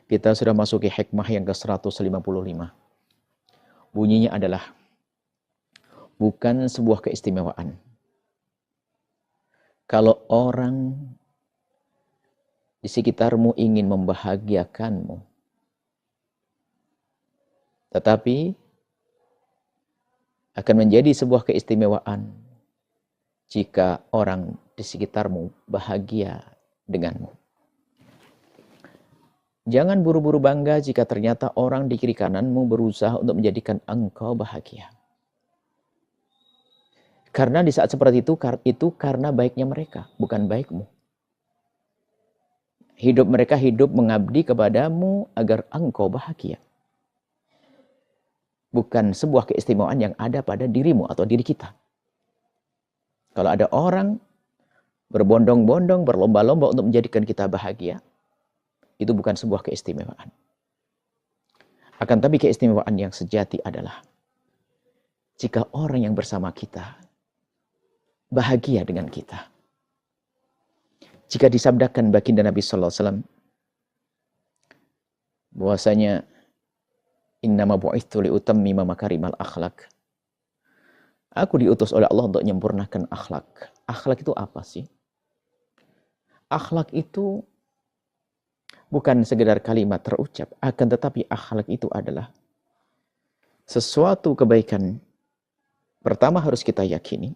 Kita sudah masuki hikmah yang ke-155. Bunyinya adalah, bukan sebuah keistimewaan kalau orang di sekitarmu ingin membahagiakanmu, tetapi akan menjadi sebuah keistimewaan jika orang di sekitarmu bahagia denganmu. Jangan buru-buru bangga jika ternyata orang di kiri kananmu berusaha untuk menjadikan engkau bahagia. Karena di saat seperti itu karena baiknya mereka, bukan baikmu. Hidup mereka hidup mengabdi kepadamu agar engkau bahagia. Bukan sebuah keistimewaan yang ada pada dirimu atau diri kita. Kalau ada orang berbondong-bondong, berlomba-lomba untuk menjadikan kita bahagia, itu bukan sebuah keistimewaan. Akan tapi keistimewaan yang sejati adalah jika orang yang bersama kita bahagia dengan kita. Jika disabdakan baginda Nabi sallallahu alaihi wasallam bahwasanya innama bu'itsu liutammima makarimal akhlak. Aku diutus oleh Allah untuk menyempurnakan akhlak. Akhlak itu apa sih? Akhlak itu bukan sekedar kalimat terucap, akan tetapi akhlak itu adalah sesuatu kebaikan. Pertama harus kita yakini.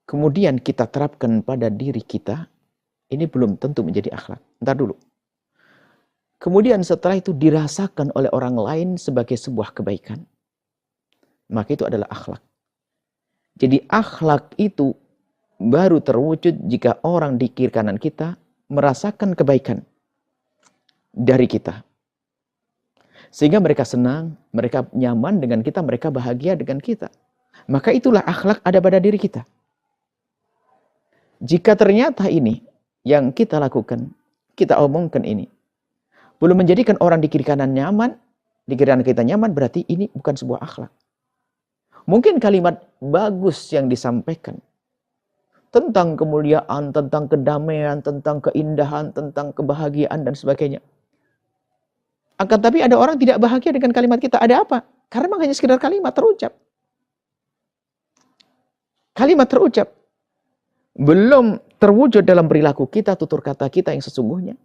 Kemudian kita terapkan pada diri kita. Ini belum tentu menjadi akhlak. Ntar dulu. Kemudian setelah itu dirasakan oleh orang lain sebagai sebuah kebaikan. Maka itu adalah akhlak. Jadi akhlak itu baru terwujud jika orang di kiri kanan kita merasakan kebaikan dari kita. Sehingga mereka senang, mereka nyaman dengan kita, mereka bahagia dengan kita. Maka itulah akhlak ada pada diri kita. Jika ternyata ini yang kita lakukan, kita omongkan ini, belum menjadikan orang di kiri kanan nyaman, di kiri kanan kita nyaman, berarti ini bukan sebuah akhlak. Mungkin kalimat bagus yang disampaikan tentang kemuliaan, tentang kedamaian, tentang keindahan, tentang kebahagiaan dan sebagainya. Akan tapi ada orang tidak bahagia dengan kalimat kita. Ada apa? Karena memang hanya sekedar kalimat terucap. Kalimat terucap. Belum terwujud dalam perilaku kita, tutur kata kita yang sesungguhnya.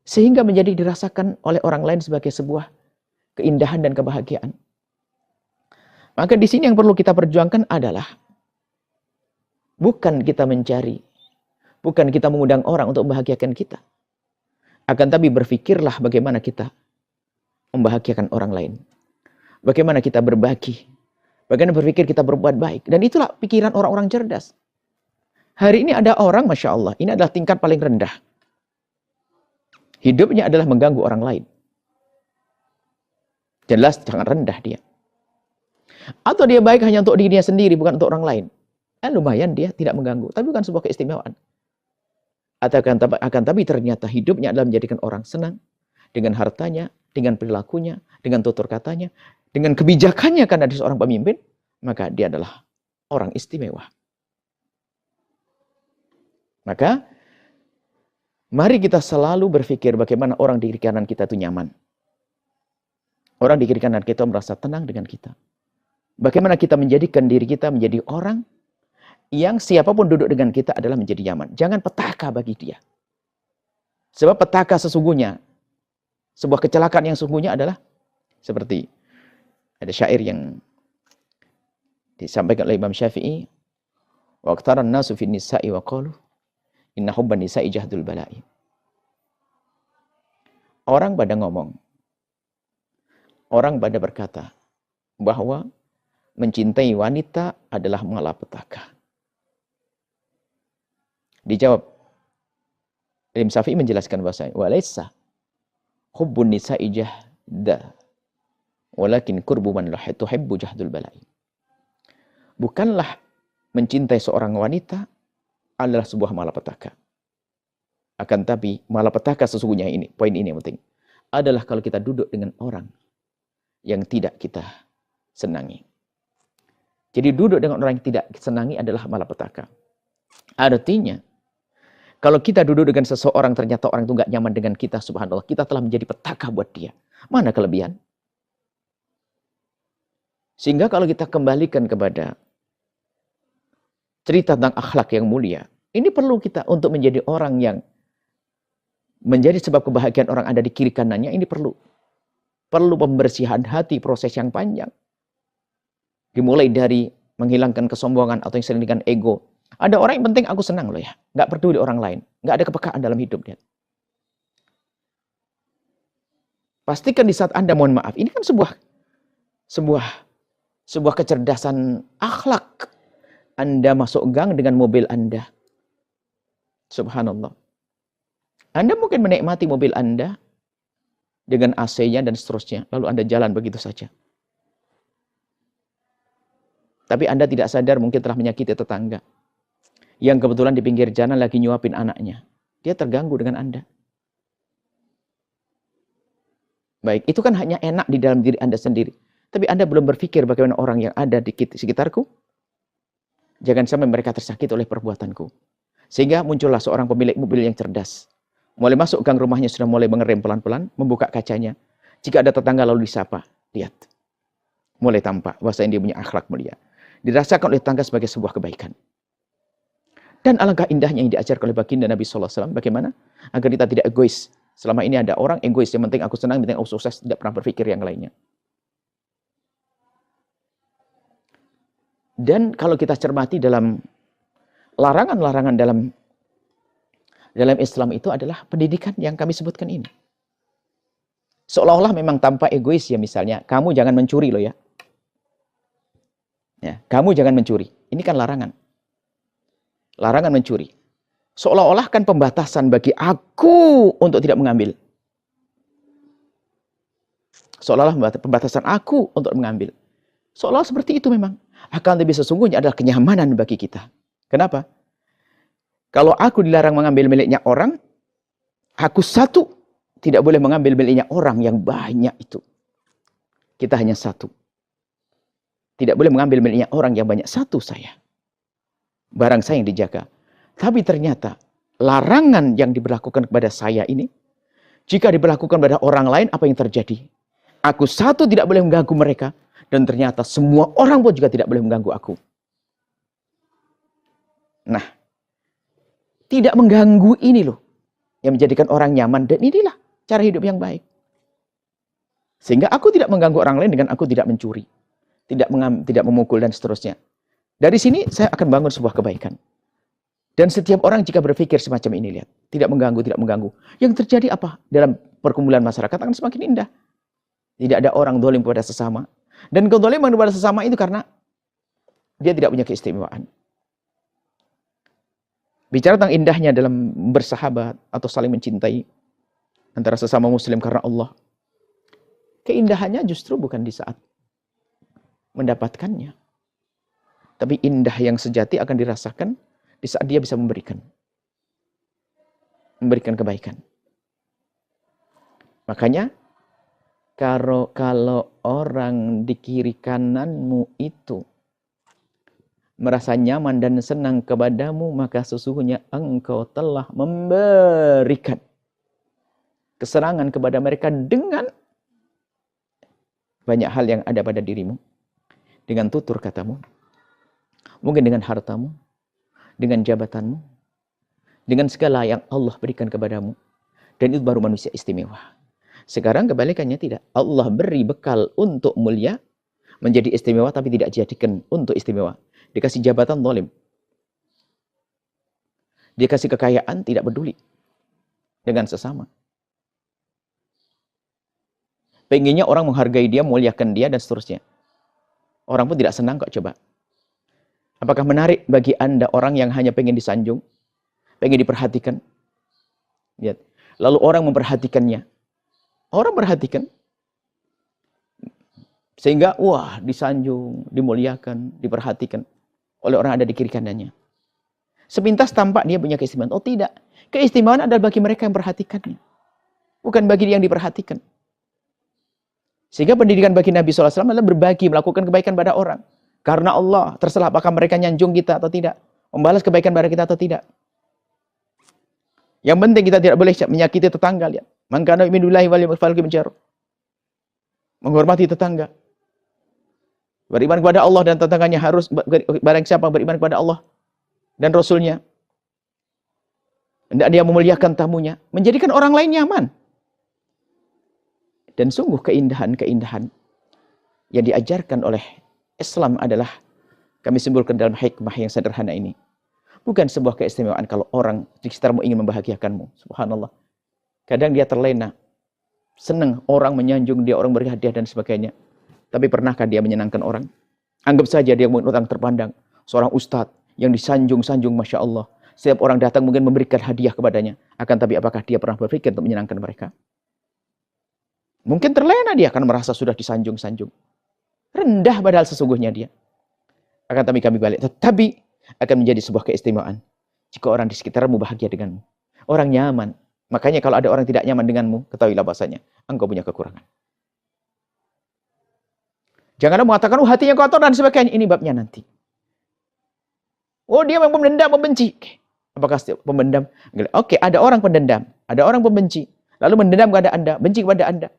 Sehingga menjadi dirasakan oleh orang lain sebagai sebuah keindahan dan kebahagiaan. Maka di sini yang perlu kita perjuangkan adalah bukan kita mencari, bukan kita mengundang orang untuk membahagiakan kita. Akan tapi berpikirlah bagaimana kita membahagiakan orang lain. Bagaimana kita berbagi. Bagaimana berpikir kita berbuat baik. Dan itulah pikiran orang-orang cerdas. Hari ini ada orang, Masya Allah, ini adalah tingkat paling rendah. Hidupnya adalah mengganggu orang lain. Jelas sangat rendah dia. Atau dia baik hanya untuk dirinya sendiri, bukan untuk orang lain. Lumayan dia tidak mengganggu. Tapi bukan sebuah keistimewaan. Akan tapi ternyata hidupnya adalah menjadikan orang senang. Dengan hartanya, dengan perilakunya, dengan tutur katanya, dengan kebijakannya karena dia seorang pemimpin. Maka dia adalah orang istimewa. Maka, mari kita selalu berpikir bagaimana orang di kiri kanan kita itu nyaman. Orang di kiri kanan kita merasa tenang dengan kita. Bagaimana kita menjadikan diri kita menjadi orang yang siapapun duduk dengan kita adalah menjadi nyaman. Jangan petaka bagi dia. Sebab petaka sesungguhnya, sebuah kecelakaan yang sesungguhnya adalah seperti ada syair yang disampaikan oleh Imam Syafi'i. Waqtaran nasu fin nisa'i wa qalu inna hubban nisa'i jahdul bala'i. Orang pada ngomong, orang pada berkata bahwa mencintai wanita adalah malapetaka. Dijawab, Imam Syafi'i menjelaskan bahasa walaysa hubbun nisa'i jahda walakin qurbu man la tuhibbu jahdul bala'i. Bukanlah mencintai seorang wanita adalah sebuah malapetaka. Akan tapi malapetaka sesungguhnya ini, poin ini yang penting, adalah kalau kita duduk dengan orang yang tidak kita senangi. Jadi duduk dengan orang yang tidak senangi adalah malapetaka. Artinya, Kalau kita duduk dengan seseorang, ternyata orang itu nggak nyaman dengan kita, subhanallah, kita telah menjadi petaka buat dia. Mana kelebihan? Sehingga kalau kita kembalikan kepada cerita tentang akhlak yang mulia, ini perlu kita untuk menjadi orang yang menjadi sebab kebahagiaan orang ada di kiri kanannya, ini perlu pembersihan hati, proses yang panjang. Dimulai dari menghilangkan kesombongan atau yang sering dengan ego. Ada orang yang penting aku senang loh ya. Nggak peduli orang lain. Nggak ada kepekaan dalam hidup dia. Pastikan di saat Anda mohon maaf. Ini kan sebuah kecerdasan akhlak. Anda masuk gang dengan mobil Anda. Subhanallah. Anda mungkin menikmati mobil Anda dengan AC-nya dan seterusnya. Lalu Anda jalan begitu saja. Tapi Anda tidak sadar mungkin telah menyakiti tetangga. Yang kebetulan di pinggir jalan lagi nyuapin anaknya. Dia terganggu dengan Anda. Baik, itu kan hanya enak di dalam diri Anda sendiri. Tapi Anda belum berpikir bagaimana orang yang ada di sekitarku. Jangan sampai mereka tersakiti oleh perbuatanku. Sehingga muncullah seorang pemilik mobil yang cerdas. Mulai masuk gang rumahnya sudah mulai mengerem pelan-pelan, membuka kacanya. Jika ada tetangga lalu disapa, lihat. Mulai tampak bahwasanya dia punya akhlak mulia. Dirasakan oleh tetangga sebagai sebuah kebaikan. Dan alangkah indahnya yang diajarkan oleh baginda Nabi SAW. Bagaimana? Agar kita tidak egois. Selama ini ada orang egois. Yang penting aku senang, yang penting aku sukses. Tidak pernah berpikir yang lainnya. Dan kalau kita cermati dalam larangan-larangan dalam Islam itu adalah pendidikan yang kami sebutkan ini. Seolah-olah memang tanpa egois ya misalnya. Kamu jangan mencuri loh ya. Ya, kamu jangan mencuri. Ini kan larangan. Larangan mencuri. Seolah-olah kan pembatasan bagi aku untuk tidak mengambil. Seolah-olah pembatasan aku untuk mengambil. Seolah-olah seperti itu memang. Akan lebih sesungguhnya adalah kenyamanan bagi kita. Kenapa? Kalau aku dilarang mengambil miliknya orang, aku satu tidak boleh mengambil miliknya orang yang banyak itu. Kita hanya satu. Tidak boleh mengambil miliknya orang yang banyak. Satu saya. Barang saya yang dijaga. Tapi ternyata larangan yang diberlakukan kepada saya ini, jika diberlakukan pada orang lain, apa yang terjadi? Aku satu tidak boleh mengganggu mereka. Dan ternyata semua orang pun juga tidak boleh mengganggu aku. Nah, tidak mengganggu ini loh. Yang menjadikan orang nyaman. Dan inilah cara hidup yang baik. Sehingga aku tidak mengganggu orang lain dengan aku tidak mencuri. Tidak memukul dan seterusnya. Dari sini saya akan bangun sebuah kebaikan. Dan setiap orang jika berpikir semacam ini, lihat. Tidak mengganggu. Yang terjadi apa? Dalam perkumpulan masyarakat akan semakin indah. Tidak ada orang zalim kepada sesama. Dan kezaliman kepada sesama itu karena dia tidak punya keistimewaan. Bicara tentang indahnya dalam bersahabat atau saling mencintai antara sesama muslim karena Allah. Keindahannya justru bukan di saat mendapatkannya. Tapi indah yang sejati akan dirasakan di saat dia bisa memberikan kebaikan. Makanya kalau orang di kiri kananmu itu merasa nyaman dan senang kepadamu, maka sesungguhnya engkau telah memberikan kesenangan kepada mereka dengan banyak hal yang ada pada dirimu. Dengan tutur katamu, mungkin dengan hartamu, dengan jabatanmu, dengan segala yang Allah berikan kepadamu. Dan itu baru manusia istimewa. Sekarang kebalikannya tidak. Allah beri bekal untuk mulia, menjadi istimewa tapi tidak dijadikan untuk istimewa. Dikasih jabatan zalim. Dikasih kekayaan tidak peduli dengan sesama. Pengennya orang menghargai dia, muliakan dia dan seterusnya. Orang pun tidak senang kok coba. Apakah menarik bagi Anda orang yang hanya pengen disanjung, pengen diperhatikan? Lihat. Lalu orang memperhatikannya. Orang perhatikan. Sehingga wah disanjung, dimuliakan, diperhatikan oleh orang ada di kiri kanannya. Sepintas tampak dia punya keistimewaan. Oh tidak. Keistimewaan adalah bagi mereka yang memperhatikannya. Bukan bagi yang diperhatikan. Sehingga pendidikan bagi Nabi SAW adalah berbagi, melakukan kebaikan pada orang. Karena Allah, terserah apakah mereka nyanjung kita atau tidak. Membalas kebaikan pada kita atau tidak. Yang penting kita tidak boleh menyakiti tetangga. Lihat. Man kana yu'minu billahi wal yawmil akhir. Menghormati tetangga. Beriman kepada Allah dan tetangganya harus, barang siapa beriman kepada Allah dan Rasulnya, hendak dia memuliakan tamunya, menjadikan orang lain nyaman. Dan sungguh keindahan-keindahan yang diajarkan oleh Islam adalah kami simpulkan dalam hikmah yang sederhana ini. Bukan sebuah keistimewaan kalau orang di sekitarmu ingin membahagiakanmu. Subhanallah. Kadang dia terlena. Senang orang menyanjung dia, orang beri hadiah dan sebagainya. Tapi pernahkah dia menyenangkan orang? Anggap saja dia orang terpandang. Seorang ustadz yang disanjung-sanjung, Masya Allah. Setiap orang datang mungkin memberikan hadiah kepadanya. Akan tapi apakah dia pernah berpikir untuk menyenangkan mereka? Mungkin terlena dia karena merasa sudah disanjung-sanjung. Rendah padahal sesungguhnya dia. Akan tapi kami balik. Tetapi akan menjadi sebuah keistimewaan. Jika orang di sekitarmu bahagia denganmu. Orang nyaman. Makanya kalau ada orang tidak nyaman denganmu, ketahuilah bahasanya. Engkau punya kekurangan. Janganlah mengatakan, hatinya kotor dan sebagainya. Ini babnya nanti. Oh, dia memang pendendam, membenci. Apakah setiap pemendam? Oke, ada orang pendendam. Ada orang pembenci. Lalu mendendam kepada Anda, benci kepada Anda.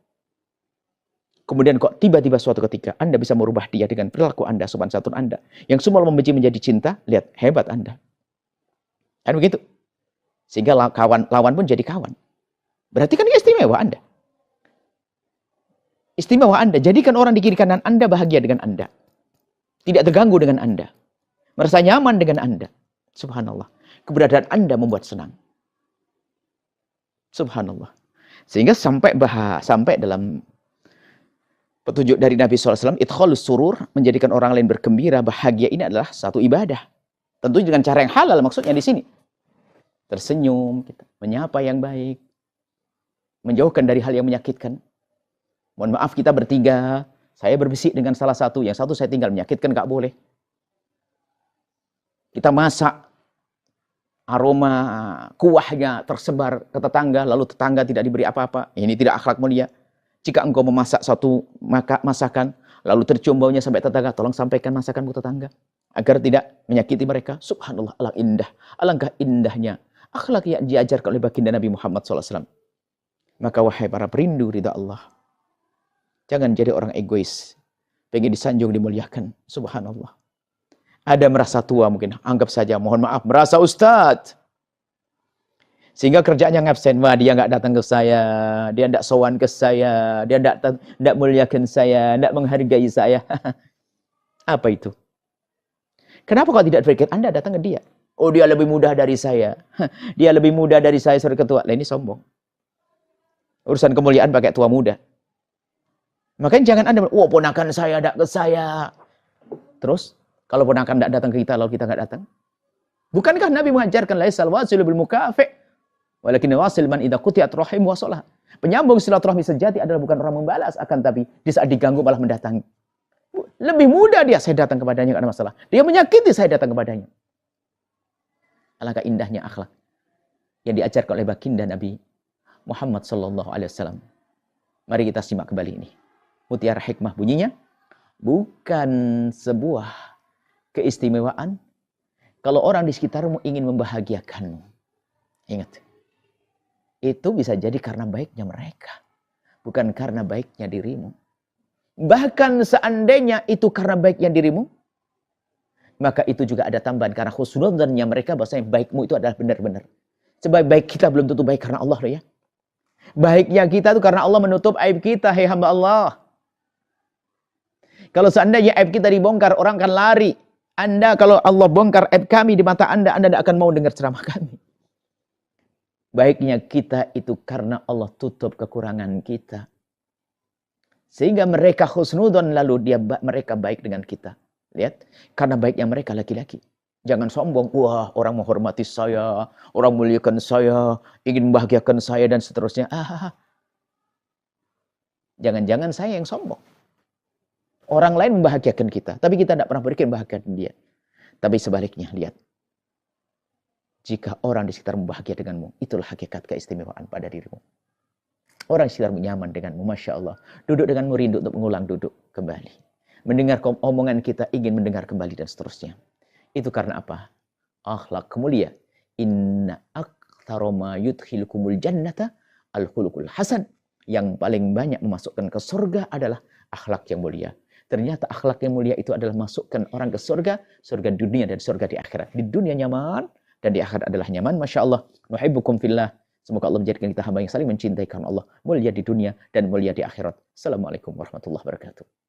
Kemudian kok tiba-tiba suatu ketika Anda bisa merubah dia dengan perilaku Anda, sopan santun Anda. Yang semula membenci menjadi cinta, lihat, hebat Anda. Kan begitu? Sehingga lawan pun jadi kawan. Berarti kan istimewa Anda. Istimewa Anda. Jadikan orang di kiri kanan Anda bahagia dengan Anda. Tidak terganggu dengan Anda. Merasa nyaman dengan Anda. Subhanallah. Keberadaan Anda membuat senang. Subhanallah. Sehingga sampai dalam petunjuk dari Nabi SAW, idkhalus surur, menjadikan orang lain bergembira, bahagia, ini adalah satu ibadah. Tentu dengan cara yang halal maksudnya di sini. Tersenyum, kita menyapa yang baik. Menjauhkan dari hal yang menyakitkan. Mohon maaf kita bertiga, saya berbisik dengan salah satu, yang satu saya tinggal, menyakitkan nggak boleh. Kita masak, aroma kuahnya tersebar ke tetangga, lalu tetangga tidak diberi apa-apa. Ini tidak akhlak mulia. Jika engkau memasak satu masakan, lalu tercium baunya sampai tetangga, tolong sampaikan masakanmu ke tetangga. Agar tidak menyakiti mereka. Subhanallah, alangkah indahnya akhlak yang diajarkan oleh baginda Nabi Muhammad SAW. Maka wahai para perindu ridha Allah, jangan jadi orang egois. Pengen disanjung, dimuliakan. Subhanallah. Ada merasa tua mungkin. Anggap saja, mohon maaf, merasa ustadz. Sehingga kerjaannya ngabsen. Wah, dia nggak datang ke saya. Dia nggak sowan ke saya. Dia nggak muliakan saya. Nggak menghargai saya. Apa itu? Kenapa kau tidak berpikir Anda datang ke dia? Oh, dia lebih mudah dari saya. Dia lebih mudah dari saya sebagai ketua. Lah, ini sombong. Urusan kemuliaan pakai tua muda. Makanya jangan Anda, ponakan saya tidak ke saya. Terus, kalau ponakan tidak datang ke kita, lalu kita nggak datang. Bukankah Nabi mengajarkan, laisal wasilu bil mukafi', walakin wasil man idza quti'at rahim wa shalah. Penyambung silaturahmi sejati adalah bukan orang membalas, akan tapi di saat diganggu malah mendatangi. Lebih mudah dia, saya datang kepadanya, nggak ada masalah. Dia menyakiti, saya datang kepadanya. Alangkah indahnya akhlak yang diajarkan oleh baginda Nabi Muhammad SAW. Mari kita simak kembali ini. Mutiara hikmah bunyinya, bukan sebuah keistimewaan kalau orang di sekitarmu ingin membahagiakanmu. Ingat, itu bisa jadi karena baiknya mereka, bukan karena baiknya dirimu. Bahkan seandainya itu karena baiknya dirimu, maka itu juga ada tambahan karena husnudzannya mereka bahwasanya baikmu itu adalah benar-benar. Sebab baik kita belum tentu baik karena Allah loh ya. Baiknya kita itu karena Allah menutup aib kita, hai hamba Allah. Kalau seandainya aib kita dibongkar, orang akan lari. Anda kalau Allah bongkar aib kami di mata Anda tidak akan mau dengar ceramah kami. Baiknya kita itu karena Allah tutup kekurangan kita. Sehingga mereka husnudzon, lalu mereka baik dengan kita. Lihat, karena baiknya mereka laki-laki. Jangan sombong, wah orang menghormati saya, orang muliakan saya, ingin membahagiakan saya dan seterusnya. Jangan-jangan saya yang sombong. Orang lain membahagiakan kita, tapi kita tidak pernah berikan membahagiakan dia. Tapi sebaliknya, lihat. Jika orang di sekitar bahagia denganmu, itulah hakikat keistimewaan pada dirimu. Orang di sekitarmu nyaman denganmu, Masya Allah. Duduk denganmu rindu untuk mengulang duduk kembali. Mendengar omongan kita, ingin mendengar kembali dan seterusnya. Itu karena apa? Akhlak mulia. Inna aktsara ma yudkhilukumul jannata al-khuluqul hasan. Yang paling banyak memasukkan ke surga adalah akhlak yang mulia. Ternyata akhlak yang mulia itu adalah masukkan orang ke surga, surga dunia dan surga di akhirat. Di dunia nyaman dan di akhirat adalah nyaman. Masya Allah. Nuhibbukum fillah. Semoga Allah menjadikan kita hamba yang saling mencintai karena Allah. Mulia di dunia dan mulia di akhirat. Assalamualaikum warahmatullahi wabarakatuh.